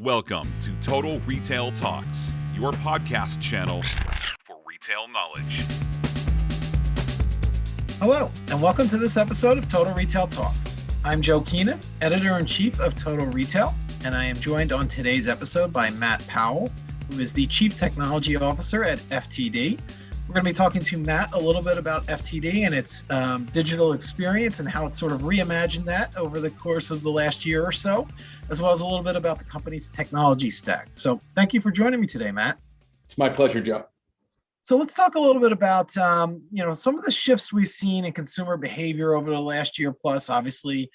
Welcome to Total Retail Talks, your podcast channel for retail knowledge. Hello, and welcome to this episode of Total Retail Talks. I'm Joe Keenan, Editor-in-Chief of Total Retail, and I am joined on today's episode by Matt Powell, who is the Chief Technology Officer at FTD. We're going to be talking to Matt a little bit about FTD and its digital experience and how it's sort of reimagined that over the course of the last year or so, as well as a little bit about the company's technology stack. So thank you for joining me today, Matt. It's my pleasure, Joe. So let's talk a little bit about some of the shifts we've seen in consumer behavior over the last year plus, obviously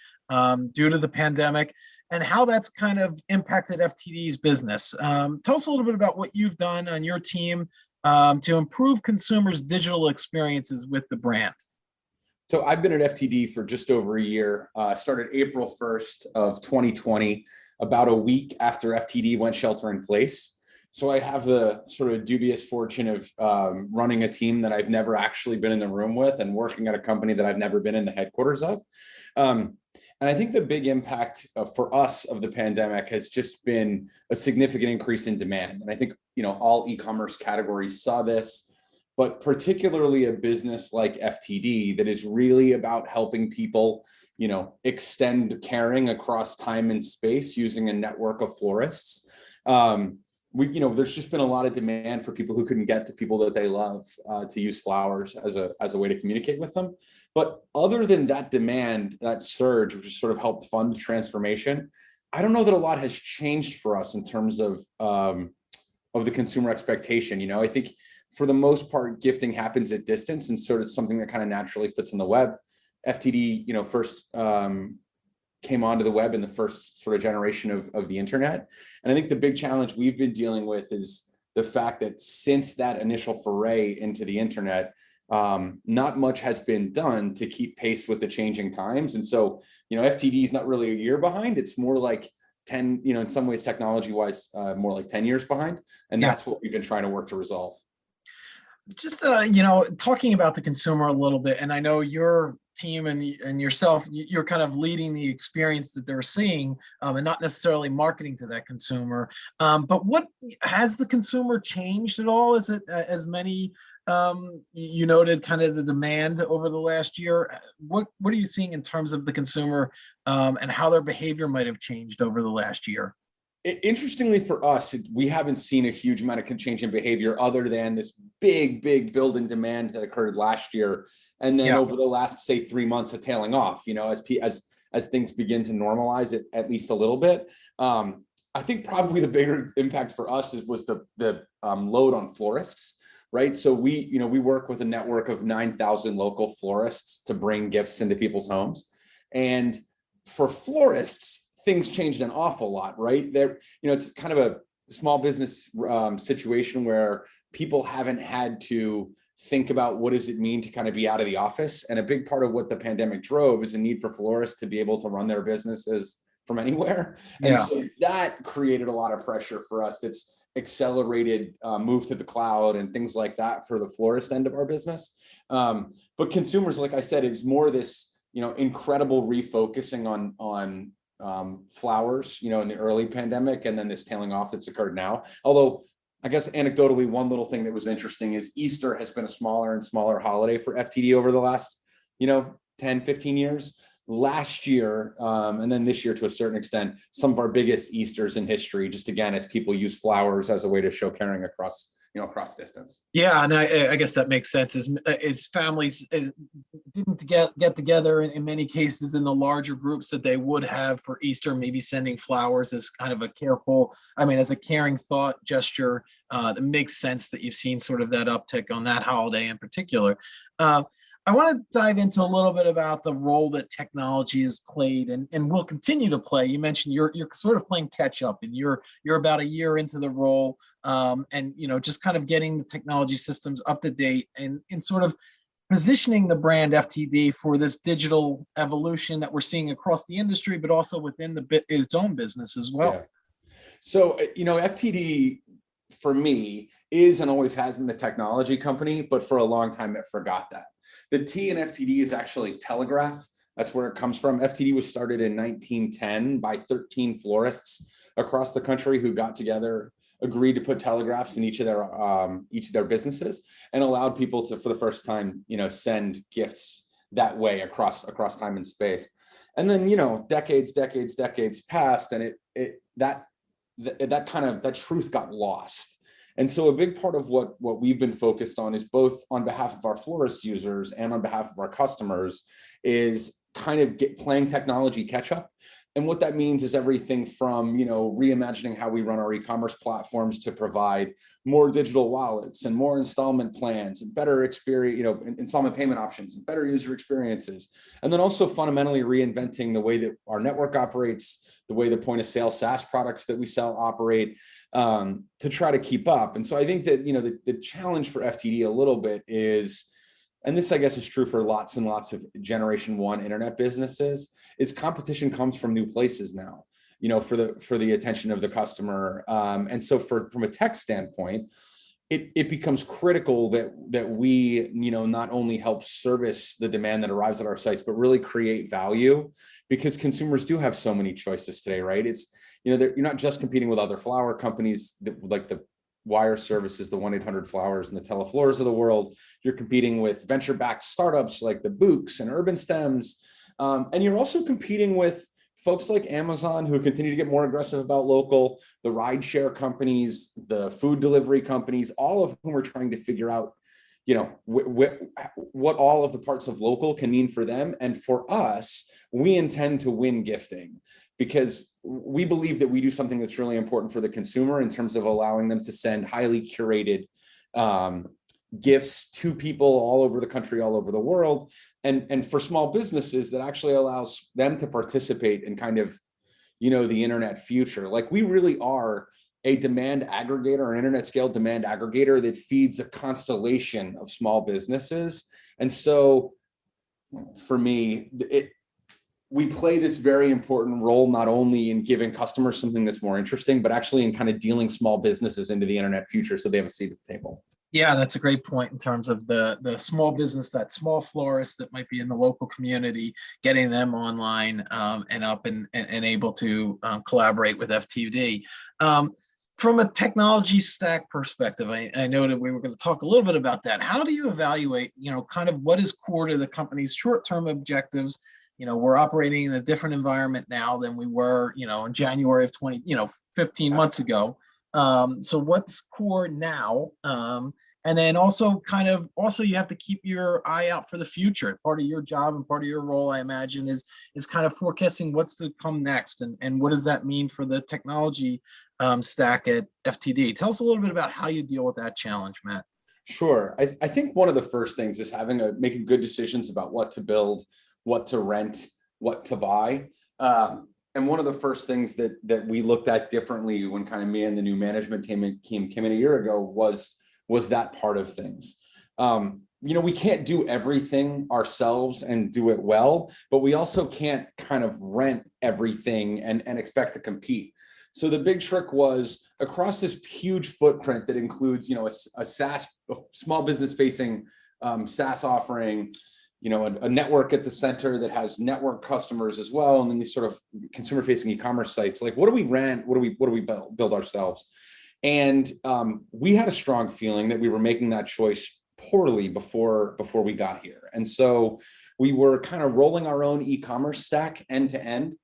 due to the pandemic, and how that's kind of impacted FTD's business. Tell us a little bit about what you've done on your team to improve consumers' digital experiences with the brand. So I've been at FTD for just over a year. Started April 1st of 2020, about a week after FTD went shelter in place. So I have the sort of dubious fortune of running a team that I've never actually been in the room with and working at a company that I've never been in the headquarters of. And I think the big impact for us of the pandemic has just been a significant increase in demand. And I think, all e-commerce categories saw this, but particularly a business like FTD that is really about helping people, extend caring across time and space using a network of florists. There's just been a lot of demand for people who couldn't get to people that they love to use flowers as a way to communicate with them. But other than that demand, that surge, which has sort of helped fund the transformation, I don't know that a lot has changed for us in terms of the consumer expectation. I think for the most part, gifting happens at distance and sort of something that kind of naturally fits in the web. FTD, first came onto the web in the first sort of generation of the internet. And I think the big challenge we've been dealing with is the fact that since that initial foray into the internet, not much has been done to keep pace with the changing times. And so, FTD is not really a year behind. It's more like 10, in some ways, technology wise, more like 10 years behind. And that's what we've been trying to work to resolve. Just, talking about the consumer a little bit, and I know your team and yourself, you're kind of leading the experience that they're seeing and not necessarily marketing to that consumer. But what has the consumer changed at all? Is it as many, you noted kind of the demand over the last year? What are you seeing in terms of the consumer and how their behavior might have changed over the last year? Interestingly for us, we haven't seen a huge amount of change in behavior other than this big build in demand that occurred last year. And then over the last, say, 3 months of tailing off, as things begin to normalize it at least a little bit. I think probably the bigger impact for us was the load on florists, right? So we work with a network of 9,000 local florists to bring gifts into people's homes. And for florists, things changed an awful lot, right? It's kind of a small business situation where people haven't had to think about what does it mean to kind of be out of the office. And a big part of what the pandemic drove is a need for florists to be able to run their businesses from anywhere. And so that created a lot of pressure for us. That's accelerated move to the cloud and things like that for the florist end of our business. But consumers, like I said, it was more this, incredible refocusing on flowers, in the early pandemic, and then this tailing off that's occurred now. Although I guess anecdotally, one little thing that was interesting is Easter has been a smaller and smaller holiday for FTD over the last, 10, 15 years. Last year, and then this year to a certain extent, some of our biggest Easters in history, just again, as people use flowers as a way to show caring across distance. Yeah, and I guess that makes sense. As families didn't get together in many cases in the larger groups that they would have for Easter, maybe sending flowers as kind of as a caring thought gesture. It makes sense that you've seen sort of that uptick on that holiday in particular. I want to dive into a little bit about the role that technology has played and will continue to play. You mentioned you're sort of playing catch up, and you're about a year into the role, and just kind of getting the technology systems up to date and sort of positioning the brand FTD for this digital evolution that we're seeing across the industry, but also within its own business as well. Yeah. So FTD for me is and always has been a technology company, but for a long time it forgot that. The T in FTD is actually telegraph. That's where it comes from. FTD was started in 1910 by 13 florists across the country who got together, agreed to put telegraphs in each of their businesses, and allowed people to, for the first time, send gifts that way across time and space. And then, decades passed, and that truth got lost. And so a big part of what we've been focused on is, both on behalf of our florist users and on behalf of our customers, is kind of playing technology catch up. And what that means is everything from, reimagining how we run our e-commerce platforms to provide more digital wallets and more installment plans and better experience, installment payment options and better user experiences. And then also fundamentally reinventing the way that our network operates, the way the point of sale SaaS products that we sell operate, to try to keep up. And so I think that, the challenge for FTD a little bit is, and this I guess is true for lots and lots of generation one internet businesses, is competition comes from new places now, for the attention of the customer. And so from a tech standpoint, it becomes critical that we, not only help service the demand that arrives at our sites, but really create value, because consumers do have so many choices today, right? It's, you're not just competing with other flower companies like the wire services, the 1-800-Flowers and the Teleflors of the world. You're competing with venture-backed startups like the Books and Urban Stems. And you're also competing with folks like Amazon, who continue to get more aggressive about local, the rideshare companies, the food delivery companies, all of whom are trying to figure out, what all of the parts of local can mean for them. And for us, we intend to win gifting, because we believe that we do something that's really important for the consumer in terms of allowing them to send highly curated gifts to people all over the country, all over the world. And for small businesses, that actually allows them to participate in kind of, the internet future. Like, we really are a demand aggregator, an internet scale demand aggregator that feeds a constellation of small businesses. And so for me, we play this very important role, not only in giving customers something that's more interesting, but actually in kind of dealing small businesses into the internet future so they have a seat at the table. Yeah, that's a great point in terms of the small business, that small florist that might be in the local community, getting them online and up and able to collaborate with FTD. From a technology stack perspective, I know that we were going to talk a little bit about that. How do you evaluate, kind of what is core to the company's short-term objectives? We're operating in a different environment now than we were, in January of 15 months ago. So what's core now? And then also you have to keep your eye out for the future. Part of your job and part of your role, I imagine, is kind of forecasting what's to come next, and what does that mean for the technology stack at FTD. Tell us a little bit about how you deal with that challenge, Matt. Sure. I think one of the first things is making good decisions about what to build, what to rent, what to buy. And one of the first things that we looked at differently when kind of me and the new management team came in a year ago was that part of things. We can't do everything ourselves and do it well, but we also can't kind of rent everything and expect to compete. So the big trick was, across this huge footprint that includes, a SaaS, a small business facing SaaS offering, a network at the center that has network customers as well, and then these sort of consumer facing e-commerce sites. Like, what do we rent? What do we build ourselves? And we had a strong feeling that we were making that choice poorly before we got here. And so we were kind of rolling our own e-commerce stack end to end,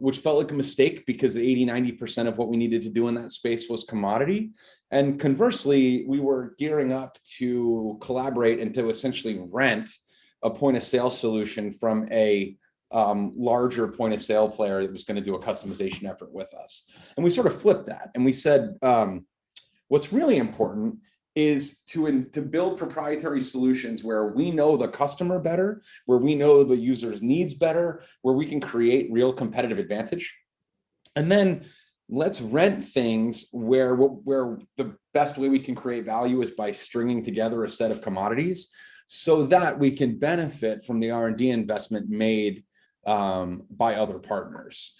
which felt like a mistake, because the 80-90% of what we needed to do in that space was commodity. And conversely, we were gearing up to collaborate and to essentially rent a point of sale solution from a larger point of sale player that was going to do a customization effort with us. And we sort of flipped that, and we said, what's really important is to build proprietary solutions where we know the customer better, where we know the user's needs better, where we can create real competitive advantage. And then let's rent things where the best way we can create value is by stringing together a set of commodities, so that we can benefit from the R&D investment made by other partners.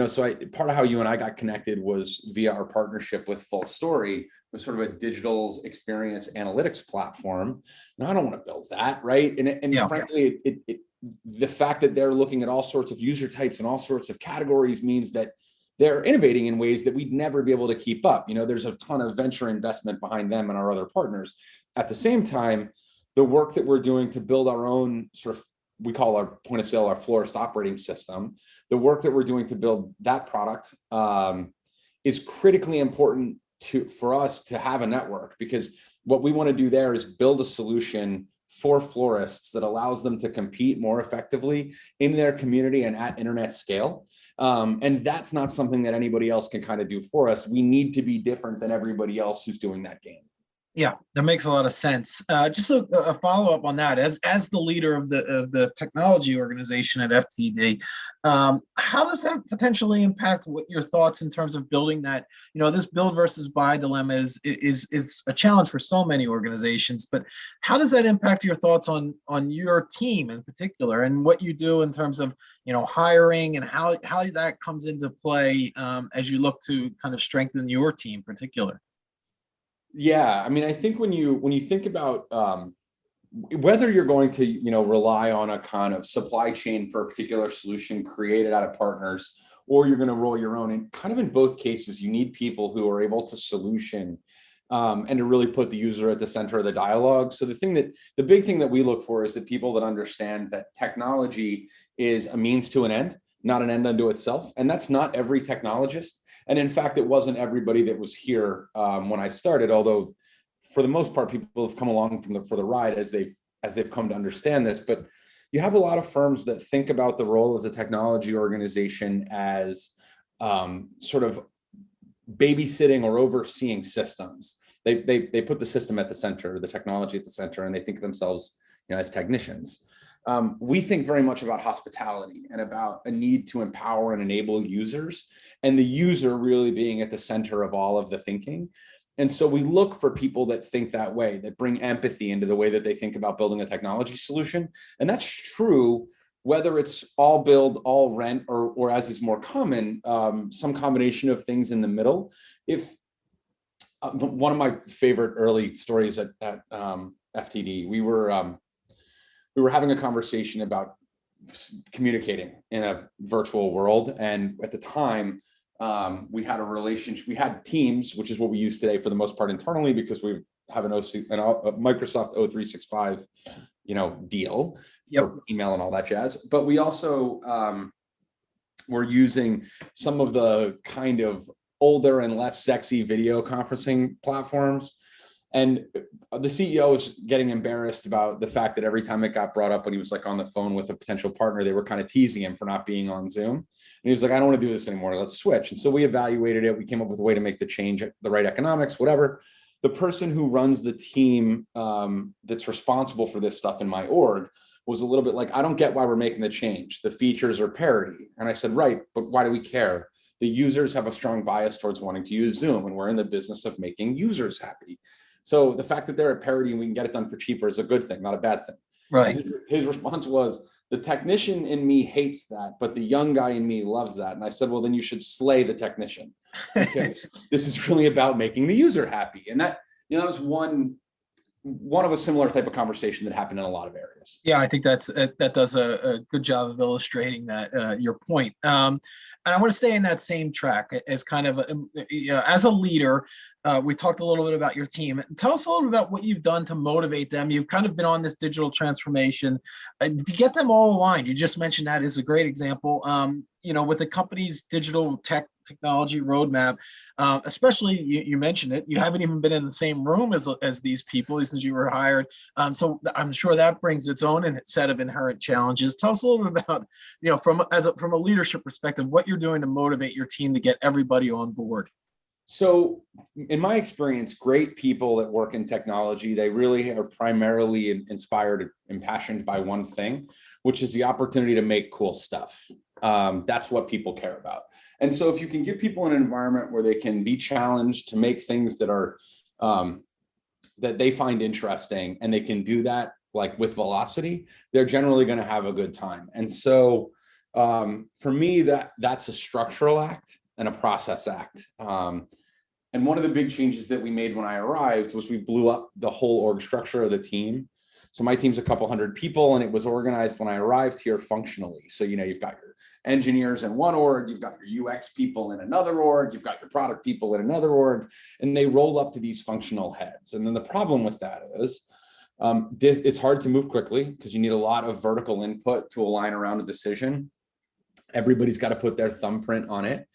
So part of how you and I got connected was via our partnership with Full Story, was sort of a digital experience analytics platform. Now, I don't want to build that, right? And Yeah. Frankly, the fact that they're looking at all sorts of user types and all sorts of categories means that they're innovating in ways that we'd never be able to keep up. There's a ton of venture investment behind them and our other partners. At the same time, the work that we're doing to build our own sort of, we call our point of sale, our Florist operating system, the work that we're doing to build that product is critically important for us to have a network, because what we want to do there is build a solution for florists that allows them to compete more effectively in their community and at internet scale. And that's not something that anybody else can kind of do for us. We need to be different than everybody else who's doing that game. Yeah, that makes a lot of sense. Just a follow-up on that, as the leader of the technology organization at FTD, how does that potentially impact what your thoughts in terms of building that? This build versus buy dilemma is a challenge for so many organizations, but how does that impact your thoughts on your team in particular, and what you do in terms of hiring, and how that comes into play as you look to kind of strengthen your team in particular? Yeah, I mean, I think when you think about whether you're going to rely on a kind of supply chain for a particular solution created out of partners, or you're going to roll your own, and kind of in both cases, you need people who are able to solution and to really put the user at the center of the dialogue. So the big thing that we look for is that people that understand that technology is a means to an end, not an end unto itself, and that's not every technologist. And in fact, it wasn't everybody that was here when I started, although for the most part, people have come along for the ride as they've come to understand this. But you have a lot of firms that think about the role of the technology organization as sort of babysitting or overseeing systems. They put the system at the center, the technology at the center, and they think of themselves as technicians. We think very much about hospitality and about a need to empower and enable users, and the user really being at the center of all of the thinking. And so we look for people that think that way, that bring empathy into the way that they think about building a technology solution. And that's true whether it's all build, all rent, or as is more common, some combination of things in the middle. If one of my favorite early stories at FTD, we were having a conversation about communicating in a virtual world. And at the time, we had a relationship, we had Teams, which is what we use today for the most part internally, because we have a Microsoft 0365, deal for email and all that jazz. But we also were using some of the kind of older and less sexy video conferencing platforms. And the CEO was getting embarrassed about the fact that every time it got brought up when he was on the phone with a potential partner, they were kind of teasing him for not being on Zoom. And he was like, I don't want to do this anymore. Let's switch. And so we evaluated it. We came up with a way to make the change, the right economics, whatever. The person who runs the team that's responsible for this stuff in my org was a little bit like, I don't get why we're making the change. The features are parity. And I said, right, but why do we care? The users have a strong bias towards wanting to use Zoom, and we're in the business of making users happy. So the fact that they're at parity and we can get it done for cheaper is a good thing, not a bad thing. Right. His response was, the technician in me hates that, but the young guy in me loves that. And I said, well, then you should slay the technician, because this is really about making the user happy. And that was one of a similar type of conversation that happened in a lot of areas. Yeah, I think that does a good job of illustrating that your point. And I want to stay in that same track as kind of as a leader. We talked a little bit about your team. Tell us a little bit about what you've done to motivate them. You've kind of been on this digital transformation to get them all aligned. You just mentioned that is a great example. With the company's digital technology roadmap, especially you mentioned it, you haven't even been in the same room as these people since you were hired. So I'm sure that brings its own set of inherent challenges. Tell us a little bit about, from a leadership perspective, what you're doing to motivate your team to get everybody on board. So in my experience, great people that work in technology, they really are primarily inspired, impassioned by one thing, which is the opportunity to make cool stuff. That's what people care about. And so if you can give people an environment where they can be challenged to make things that are that they find interesting, and they can do that with velocity, they're generally going to have a good time. And so for me, that's a structural act and a process act. And one of the big changes that we made when I arrived was we blew up the whole org structure of the team. So my team's a couple hundred people, and it was organized when I arrived here functionally. So, you've got your engineers in one org, you've got your UX people in another org, you've got your product people in another org, and they roll up to these functional heads. And then the problem with that is it's hard to move quickly because you need a lot of vertical input to align around a decision. Everybody's got to put their thumbprint on it.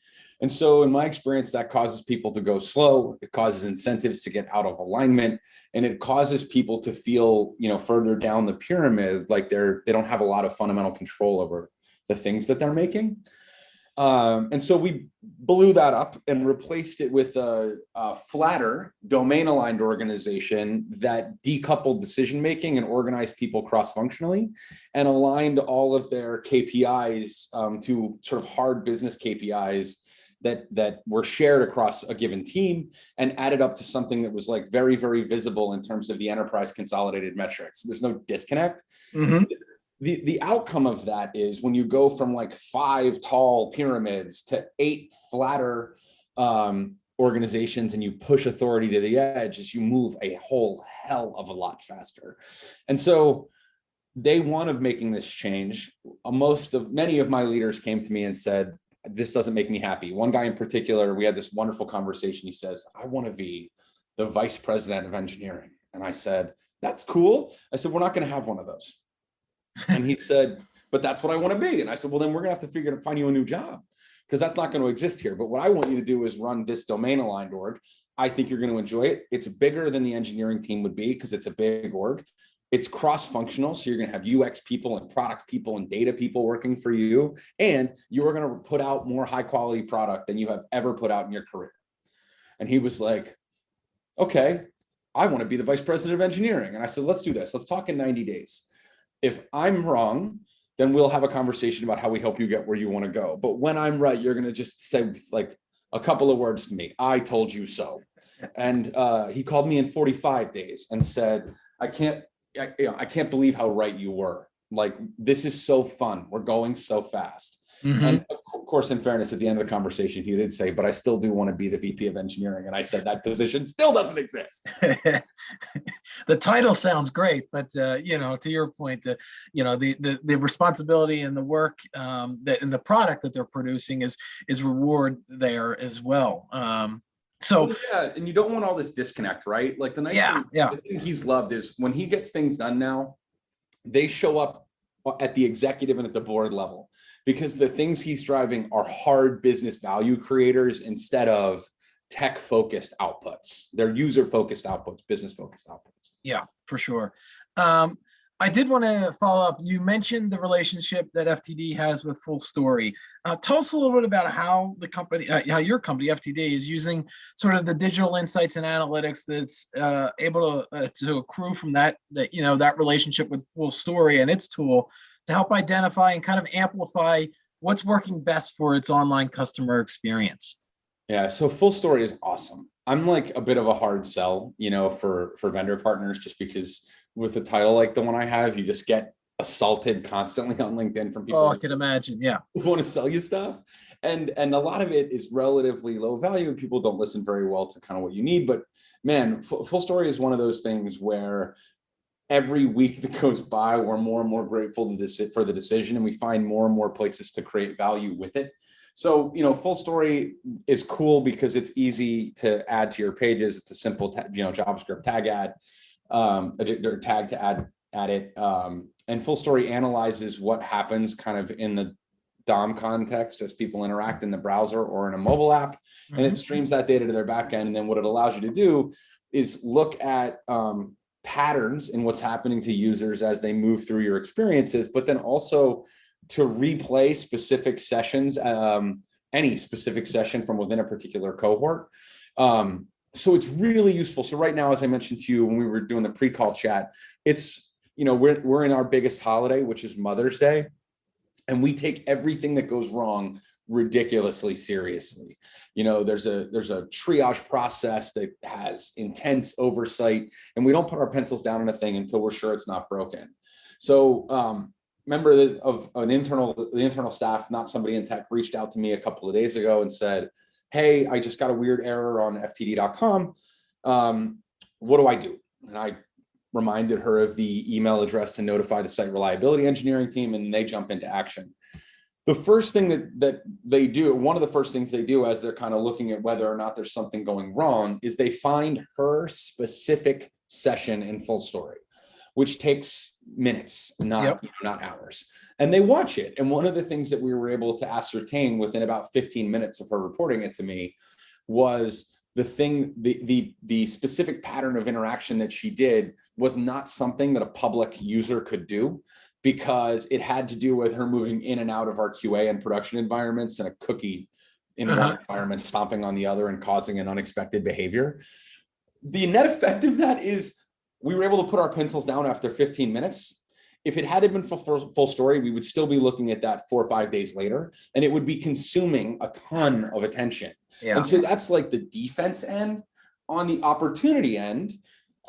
And so in my experience, that causes people to go slow. It causes incentives to get out of alignment, and it causes people to feel, further down the pyramid, like they don't have a lot of fundamental control over the things that they're making. And so we blew that up and replaced it with a flatter, domain-aligned organization that decoupled decision-making and organized people cross-functionally and aligned all of their KPIs to sort of hard business KPIs that were shared across a given team and added up to something that was like very, very visible in terms of the enterprise consolidated metrics. There's no disconnect. Mm-hmm. The outcome of that is when you go from like 5 tall pyramids to 8 flatter organizations, and you push authority to the edge, as you move a whole hell of a lot faster. And so day one of making this change, many of my leaders came to me and said, this doesn't make me happy. One guy in particular, we had this wonderful conversation. He says, I want to be the vice president of engineering. And I said, that's cool. I said, we're not going to have one of those. And he said, but that's what I want to be. And I said, well, then we're going to have to find you a new job, because that's not going to exist here. But what I want you to do is run this domain aligned org. I think you're going to enjoy it. It's bigger than the engineering team would be because it's a big org. It's cross-functional. So you're going to have UX people and product people and data people working for you. And you are going to put out more high quality product than you have ever put out in your career. And he was like, okay, I want to be the vice president of engineering. And I said, let's do this. Let's talk in 90 days. If I'm wrong, then we'll have a conversation about how we help you get where you want to go. But when I'm right, you're going to just say like a couple of words to me. I told you so. And he called me in 45 days and said, I can't believe how right you were. Like, this is so fun. We're going so fast. Mm-hmm. And of course, in fairness, at the end of the conversation, he did say, but I still do want to be the VP of engineering. And I said, that position still doesn't exist. The title sounds great, but to your point, the responsibility and the work and the product that they're producing is reward there as well. And you don't want all this disconnect, right? Like the thing he's loved is when he gets things done now, they show up at the executive and at the board level, because the things he's driving are hard business value creators instead of tech-focused outputs. They're user-focused outputs, business-focused outputs. Yeah, for sure. I did want to follow up. You mentioned the relationship that FTD has with Full Story. Tell us a little bit about how the company, how your company FTD is using sort of the digital insights and analytics that's able to accrue from that relationship with Full Story and its tool to help identify and kind of amplify what's working best for its online customer experience. Yeah, so Full Story is awesome. I'm like a bit of a hard sell, for vendor partners, just because with a title like the one I have, you just get assaulted constantly on LinkedIn from people. Oh, I can imagine. Yeah. Who want to sell you stuff. And a lot of it is relatively low value, and people don't listen very well to kind of what you need. But man, Full Story is one of those things where every week that goes by, we're more and more grateful for the decision, and we find more and more places to create value with it. So, Full Story is cool because it's easy to add to your pages. It's a simple, JavaScript tag add, or tag to add it. And Full Story analyzes what happens kind of in the DOM context as people interact in the browser or in a mobile app, and it streams that data to their backend. And then what it allows you to do is look at patterns in what's happening to users as they move through your experiences, but then also to replay specific sessions, any specific session from within a particular cohort. So it's really useful. So right now, as I mentioned to you when we were doing the pre-call chat, it's, we're in our biggest holiday, which is Mother's Day, and we take everything that goes wrong ridiculously seriously. There's a triage process that has intense oversight, and we don't put our pencils down on a thing until we're sure it's not broken. So member of the internal staff, not somebody in tech, reached out to me a couple of days ago and said, hey, I just got a weird error on ftd.com. What do I do? And I reminded her of the email address to notify the site reliability engineering team, and they jump into action. The first thing that they do, one of the first things they do as they're kind of looking at whether or not there's something going wrong, is they find her specific session in Full Story, which takes minutes, not hours. And they watch it. And one of the things that we were able to ascertain within about 15 minutes of her reporting it to me was the specific pattern of interaction that she did was not something that a public user could do, because it had to do with her moving in and out of our QA and production environments, and a cookie in one environment stomping on the other and causing an unexpected behavior. The net effect of that is we were able to put our pencils down after 15 minutes. If it hadn't been Full Story, we would still be looking at that 4 or 5 days later, and it would be consuming a ton of attention. Yeah. And so that's like the defense end. On the opportunity end,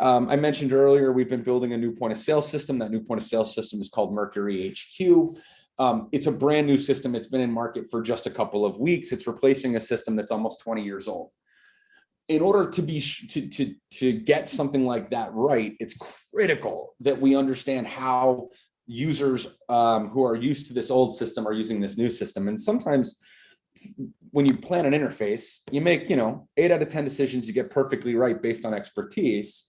I mentioned earlier, we've been building a new point of sale system. That new point of sale system is called Mercury HQ. It's a brand new system. It's been in market for just a couple of weeks. It's replacing a system that's almost 20 years old. In order to get something like that right, it's critical that we understand how users who are used to this old system are using this new system. And sometimes when you plan an interface, you make 8 out of 10 decisions you get perfectly right based on expertise.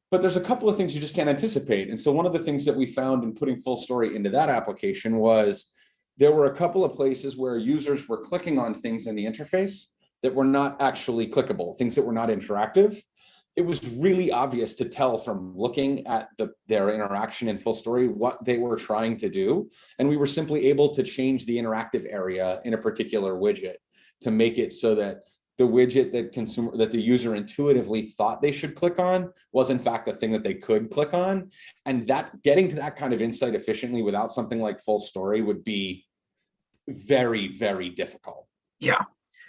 But there's a couple of things you just can't anticipate. And so one of the things that we found in putting Full Story into that application was there were a couple of places where users were clicking on things in the interface that were not actually clickable, things that were not interactive. It was really obvious to tell from looking at their interaction in Full Story what they were trying to do. And we were simply able to change the interactive area in a particular widget to make it so that the widget that the user intuitively thought they should click on was in fact the thing that they could click on. And that getting to that kind of insight efficiently without something like Full Story would be very, very difficult. Yeah.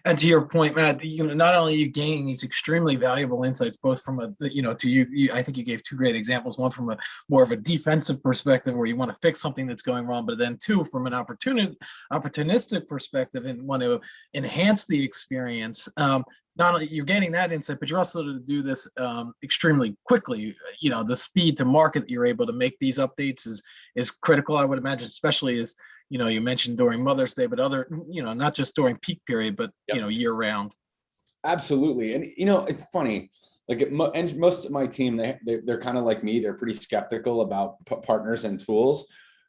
And to your point, Matt, not only are you gaining these extremely valuable insights, both from I think you gave 2 great examples, one from a more of a defensive perspective where you want to fix something that's going wrong, but then 2, from an opportunistic perspective and want to enhance the experience. Not only you're gaining that insight, but you're also to do this extremely quickly. The speed to market that you're able to make these updates is critical, I would imagine, especially as you mentioned during Mother's Day, but other, not just during peak period, but, year round. Absolutely. And, it's funny, like and most of my team, they're kind of like me. They're pretty skeptical about partners and tools.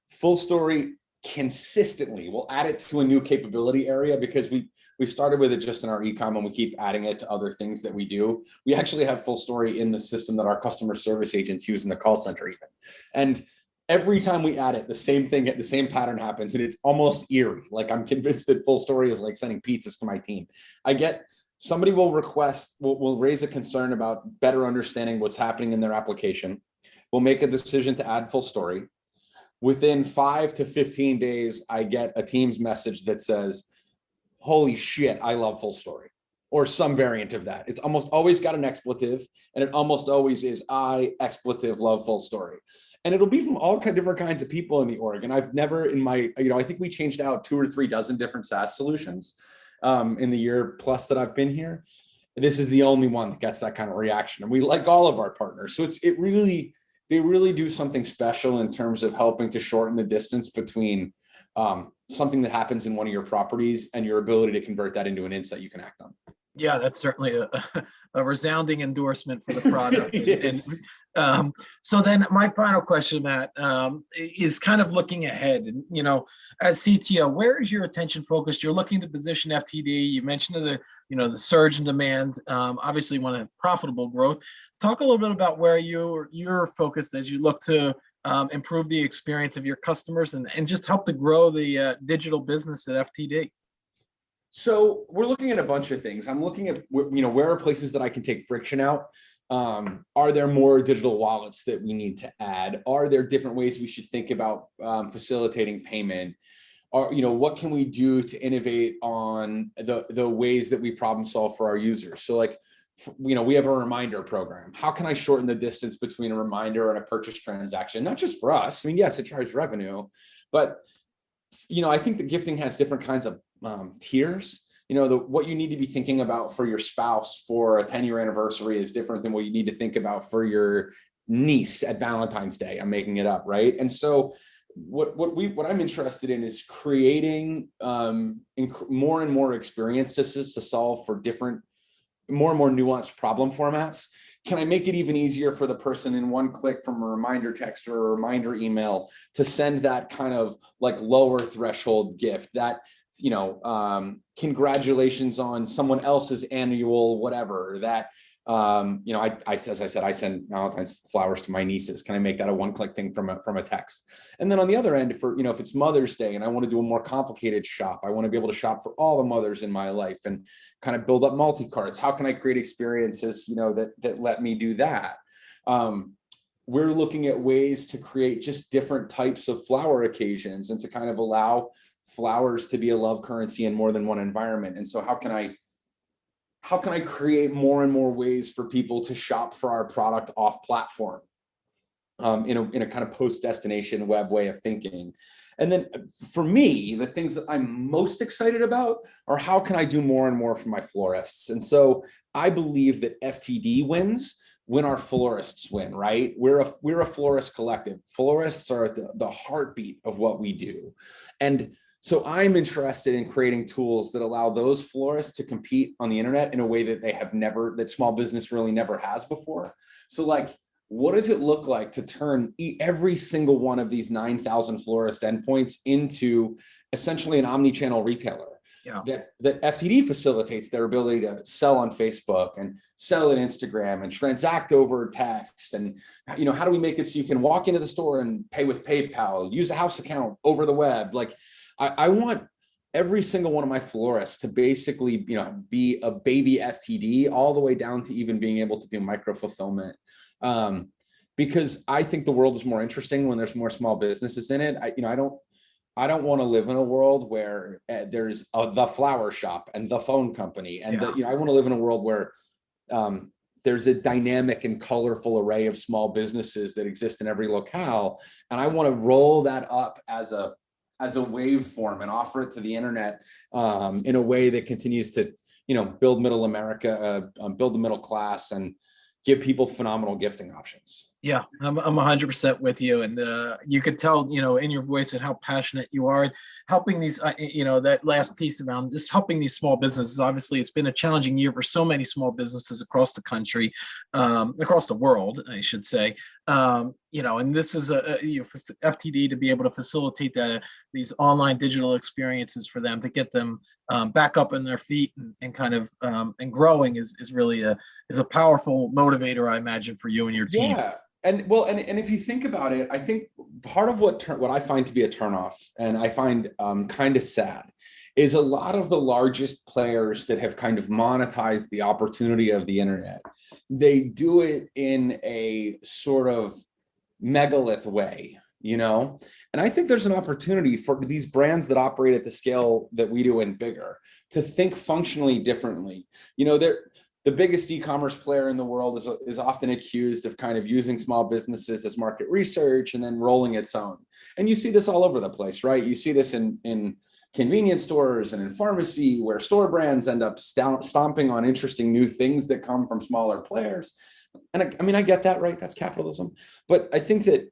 Full Story consistently will add it to a new capability area because we started with it just in our e-com and we keep adding it to other things that we do. We actually have Full Story in the system that our customer service agents use in the call center even. And every time we add it, the same pattern happens, and it's almost eerie. Like I'm convinced that Full Story is like sending pizzas to my team. Somebody will raise a concern about better understanding what's happening in their application. We'll make a decision to add Full Story. Within 5 to 15 days, I get a Teams message that says, "Holy shit, I love Full Story," or some variant of that. It's almost always got an expletive, and it almost always is I expletive love Full Story. And it'll be from all different kinds of people in the org. And I've never I think we changed out 2 or 3 dozen different SaaS solutions in the year plus that I've been here. This is the only one that gets that kind of reaction. And we like all of our partners. So they really do something special in terms of helping to shorten the distance between something that happens in one of your properties and your ability to convert that into an insight you can act on. Yeah, that's certainly a resounding endorsement for the product. So then my final question, Matt, is kind of looking ahead. And, as CTO, where is your attention focused? You're looking to position FTD. You mentioned the surge in demand. Obviously, you want a profitable growth. Talk a little bit about where you're focused as you look to improve the experience of your customers and just help to grow the digital business at FTD. So we're looking at a bunch of things. I'm looking at, where are places that I can take friction out? Are there more digital wallets that we need to add? Are there different ways we should think about facilitating payment? Or, what can we do to innovate on the ways that we problem solve for our users? So like, we have a reminder program. How can I shorten the distance between a reminder and a purchase transaction? Not just for us. I mean, yes, it drives revenue, but I think the gifting has different kinds of tiers. What you need to be thinking about for your spouse for a 10-year anniversary is different than what you need to think about for your niece at Valentine's Day. I'm making it up, right? And so what I'm interested in is creating more and more experiences to solve for different, more and more nuanced problem formats. Can I make it even easier for the person in one click from a reminder text or a reminder email to send that kind of like lower threshold gift, that, you know, congratulations on someone else's annual whatever, that, you know, as I said, I send Valentine's flowers to my nieces. Can I make that a one-click thing from a text? And then on the other end, for, you know, if it's Mother's Day and I want to do a more complicated shop, I want to be able to shop for all the mothers in my life and kind of build up multi-cards. How can I create experiences, you know, that let me do that? We're looking at ways to create just different types of flower occasions and to kind of allow flowers to be a love currency in more than one environment. And so how can I create more and more ways for people to shop for our product off platform, in a kind of post-destination web way of thinking? And then for me, the things that I'm most excited about are how can I do more and more for my florists? And so I believe that FTD wins when our florists win, right? We're a florist collective. Florists are the heartbeat of what we do. And so I'm interested in creating tools that allow those florists to compete on the internet in a way that that small business really never has before. So like, what does it look like to turn every single one of these 9,000 florist endpoints into essentially an omni-channel retailer? Yeah. That FTD facilitates their ability to sell on Facebook and sell on Instagram and transact over text. And, you know, how do we make it so you can walk into the store and pay with PayPal, use a house account over the web? Like, I want every single one of my florists to basically, you know, be a baby FTD all the way down to even being able to do micro fulfillment. Because I think the world is more interesting when there's more small businesses in it. I don't want to live in a world where there's the flower shop and the phone company. And I want to live in a world where there's a dynamic and colorful array of small businesses that exist in every locale. And I want to roll that up as a waveform and offer it to the internet in a way that continues to, you know, build middle America, build the middle class, and give people phenomenal gifting options. Yeah, I'm 100% with you, and you could tell, you know, in your voice and how passionate you are helping these, you know, that last piece around just helping these small businesses. Obviously, it's been a challenging year for so many small businesses across the country, across the world, I should say. You know, and this is FTD to be able to facilitate these online digital experiences for them to get them back up on their feet and kind of and growing is really a powerful motivator, I imagine, for you and your team. Yeah. And if you think about it, I think part of what I find to be a turnoff, and I find kind of sad, is a lot of the largest players that have kind of monetized the opportunity of the internet, they do it in a sort of megalith way, you know? And I think there's an opportunity for these brands that operate at the scale that we do and bigger to think functionally differently. You know, the biggest e-commerce player in the world is often accused of kind of using small businesses as market research and then rolling its own. And you see this all over the place, right? You see this in convenience stores and in pharmacy, where store brands end up stomping on interesting new things that come from smaller players. And I mean, I get that, right? That's capitalism. But I think that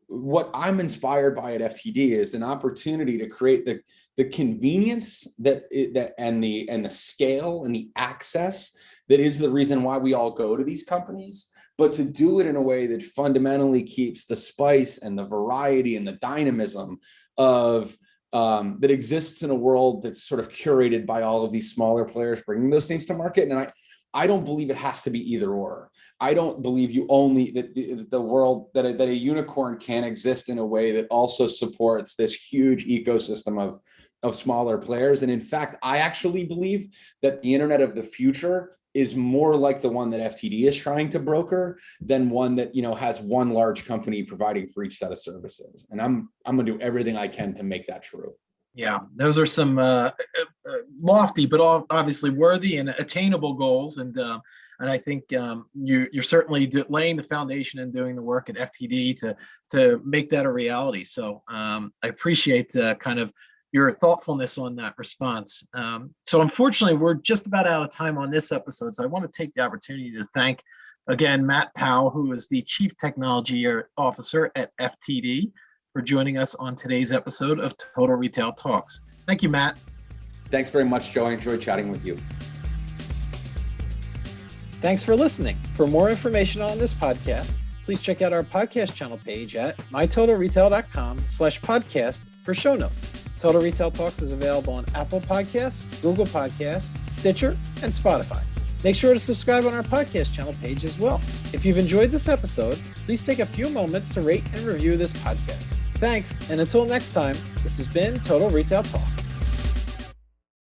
what I'm inspired by at FTD is an opportunity to create the convenience and the scale and the access that is the reason why we all go to these companies, but to do it in a way that fundamentally keeps the spice and the variety and the dynamism of that exists in a world that's sort of curated by all of these smaller players bringing those things to market. And I don't believe it has to be either or. I don't believe the world that a unicorn can exist in a way that also supports this huge ecosystem of smaller players. And in fact, I actually believe that the internet of the future is more like the one that FTD is trying to broker than one that, you know, has one large company providing for each set of services. And I'm going to do everything I can to make that true. Yeah, those are some lofty, but obviously worthy and attainable goals. And I think you're certainly laying the foundation and doing the work at FTD to make that a reality. So I appreciate kind of your thoughtfulness on that response. So unfortunately, we're just about out of time on this episode. So I want to take the opportunity to thank Again, Matt Powell, who is the Chief Technology Officer at FTD, for joining us on today's episode of Total Retail Talks. Thank you, Matt. Thanks very much, Joe. I enjoyed chatting with you. Thanks for listening. For more information on this podcast, please check out our podcast channel page at mytotalretail.com/podcast for show notes. Total Retail Talks is available on Apple Podcasts, Google Podcasts, Stitcher, and Spotify. Make sure to subscribe on our podcast channel page as well. If you've enjoyed this episode, please take a few moments to rate and review this podcast. Thanks, and until next time, this has been Total Retail Talks.